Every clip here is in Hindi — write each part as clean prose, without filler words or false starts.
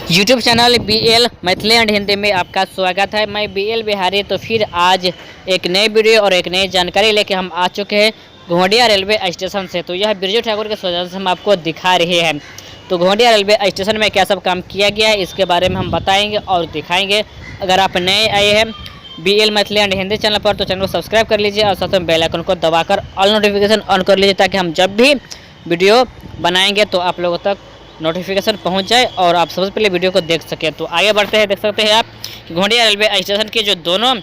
YouTube channel BL Maithili and Hindi में आपका स्वागत है। मैं BL बिहारी। तो फिर आज एक नई वीडियो और एक नई जानकारी लेके हम आ चुके हैं घोंडिया रेलवे स्टेशन से। तो यह बिरजू ठाकुर के सौजन्य से हम आपको दिखा रहे हैं। तो घोंडिया रेलवे स्टेशन में क्या सब काम किया गया है इसके बारे में हम बताएंगे और दिखाएंगे। अगर आप नए आए हैं BL Maithili and Hindi channel पर तो चैनल को सब्सक्राइब कर लीजिए और साथ में बेल आइकन को दबाकर ऑल नोटिफिकेशन ऑन कर लीजिए, ताकि हम जब भी वीडियो बनाएंगे तो आप लोगों तक नोटिफिकेशन पहुंच जाए और आप सबसे पहले वीडियो को देख सकें। तो आगे बढ़ते हैं। देख सकते हैं आप कि घोंडिया रेलवे स्टेशन की जो दोनों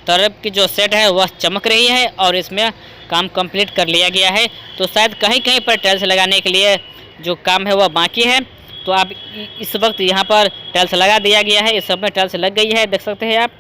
तरफ की जो सेट है वह चमक रही है और इसमें काम कंप्लीट कर लिया गया है। तो शायद कहीं कहीं पर टाइल्स लगाने के लिए जो काम है वह बाकी है। तो आप इस वक्त यहाँ पर टाइल्स लगा दिया गया है, इस सब में टाइल्स लग गई है। देख सकते हैं आप।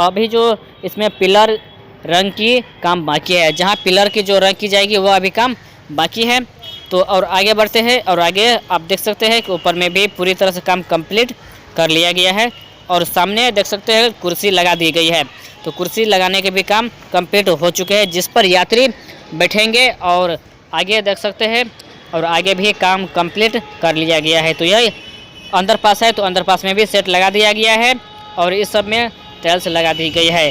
अभी जो इसमें पिलर रंग की काम बाकी है, जहाँ पिलर की जो रंग की जाएगी वह अभी काम बाकी है। तो और आगे बढ़ते हैं और आगे आप देख सकते हैं कि ऊपर में भी पूरी तरह से काम कंप्लीट कर लिया गया है। और सामने देख सकते हैं कुर्सी लगा दी गई है। तो कुर्सी लगाने के भी काम कंप्लीट हो चुके हैं, जिस पर यात्री बैठेंगे। और आगे देख सकते हैं और आगे भी काम कंप्लीट कर लिया गया है। तो यह अंदर पास है, तो अंदर पास में भी सेट लगा दिया गया है और इस सब में टाइल्स लगा दी गई है।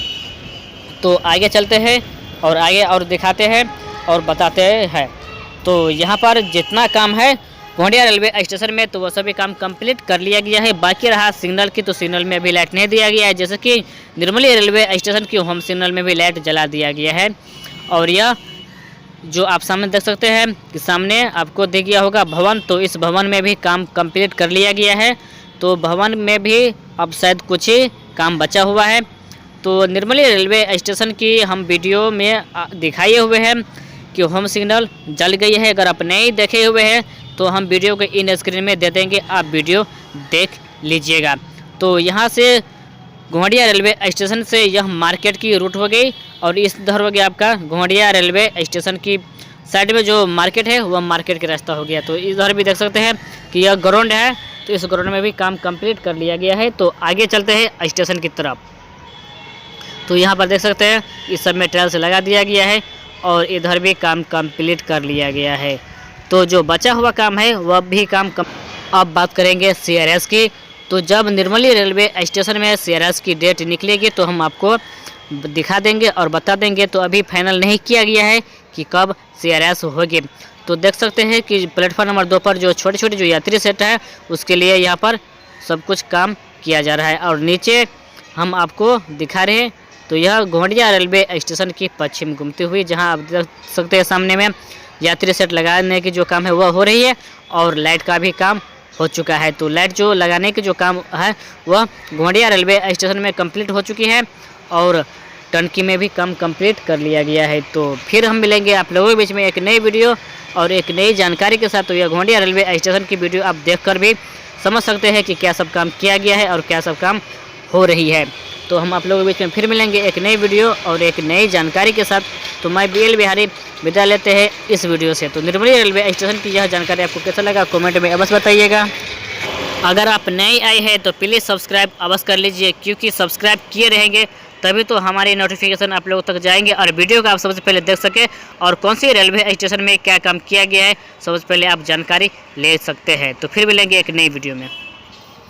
तो आगे चलते हैं और आगे और दिखाते हैं और बताते हैं। तो यहाँ पर जितना काम है घोंडिया रेलवे स्टेशन में तो वह सभी काम कंप्लीट कर लिया गया है। बाकी रहा सिग्नल की, तो सिग्नल में भी लाइट नहीं दिया गया है। जैसे कि निर्मली रेलवे स्टेशन की होम सिग्नल में भी लाइट जला दिया गया है। और यह जो आप सामने देख सकते हैं कि सामने आपको दिख गया होगा भवन, तो इस भवन में भी काम कंप्लीट कर लिया गया है। तो भवन में भी अब शायद कुछ ही काम बचा हुआ है। तो निर्मली रेलवे स्टेशन की हम वीडियो में दिखाए हुए हैं कि होम सिग्नल जल गई है। अगर आप नहीं देखे हुए हैं तो हम वीडियो के इन स्क्रीन में दे देंगे, आप वीडियो देख लीजिएगा। तो यहाँ से घोंडिया रेलवे स्टेशन से यह मार्केट की रूट हो गई और इस इधर हो गया आपका घोंडिया रेलवे स्टेशन की साइड में जो मार्केट है वह मार्केट का रास्ता हो गया। तो इधर भी देख सकते हैं कि यह ग्राउंड है, तो इस ग्राउंड में भी काम कंप्लीट कर लिया गया है। तो आगे चलते हैं स्टेशन की तरफ। तो यहाँ पर देख सकते हैं इस सब में टाइल्स लगा दिया गया है और इधर भी काम कंप्लीट कर लिया गया है। तो जो बचा हुआ काम है वह भी काम अब बात करेंगे CRS की। तो जब निर्मली रेलवे स्टेशन में CRS की डेट निकलेगी तो हम आपको दिखा देंगे और बता देंगे। तो अभी फाइनल नहीं किया गया है कि कब CRS होगी। तो देख सकते हैं कि प्लेटफॉर्म नंबर 2 पर जो छोटे छोटे जो यात्री सेट है उसके लिए यहाँ पर सब कुछ काम किया जा रहा है। और नीचे हम आपको दिखा रहे हैं। तो यह घोंडिया रेलवे स्टेशन की पश्चिम घूमती हुई, जहां आप देख सकते हैं सामने में यात्री सेट लगाने की जो काम है वह हो रही है और लाइट का भी काम हो चुका है। तो लाइट जो लगाने की जो काम है वह घोंडिया रेलवे स्टेशन में कंप्लीट हो चुकी है और टंकी में भी काम कंप्लीट कर लिया गया है। तो फिर हम मिलेंगे आप लोगों के बीच में एक नई वीडियो और एक नई जानकारी के साथ। तो यह घोंडिया रेलवे स्टेशन की वीडियो आप देखकर भी समझ सकते हैं कि क्या सब काम किया गया है और क्या सब काम हो रही है। तो हम आप लोगों के बीच में फिर मिलेंगे एक नई वीडियो और एक नई जानकारी के साथ। तो मैं BL बिहारी विदा लेते हैं इस वीडियो से। तो निर्मली रेलवे स्टेशन की यह जानकारी आपको कैसा लगा कमेंट में अवश्य बताइएगा। अगर आप नए आए हैं तो प्लीज़ सब्सक्राइब अवश्य कर लीजिए, क्योंकि सब्सक्राइब किए रहेंगे तभी तो हमारी नोटिफिकेशन आप लोगों तक जाएंगे और वीडियो को आप सबसे पहले देख सके और कौन सी रेलवे स्टेशन में क्या काम किया गया है सबसे पहले आप जानकारी ले सकते हैं। तो फिर मिलेंगे एक नई वीडियो में।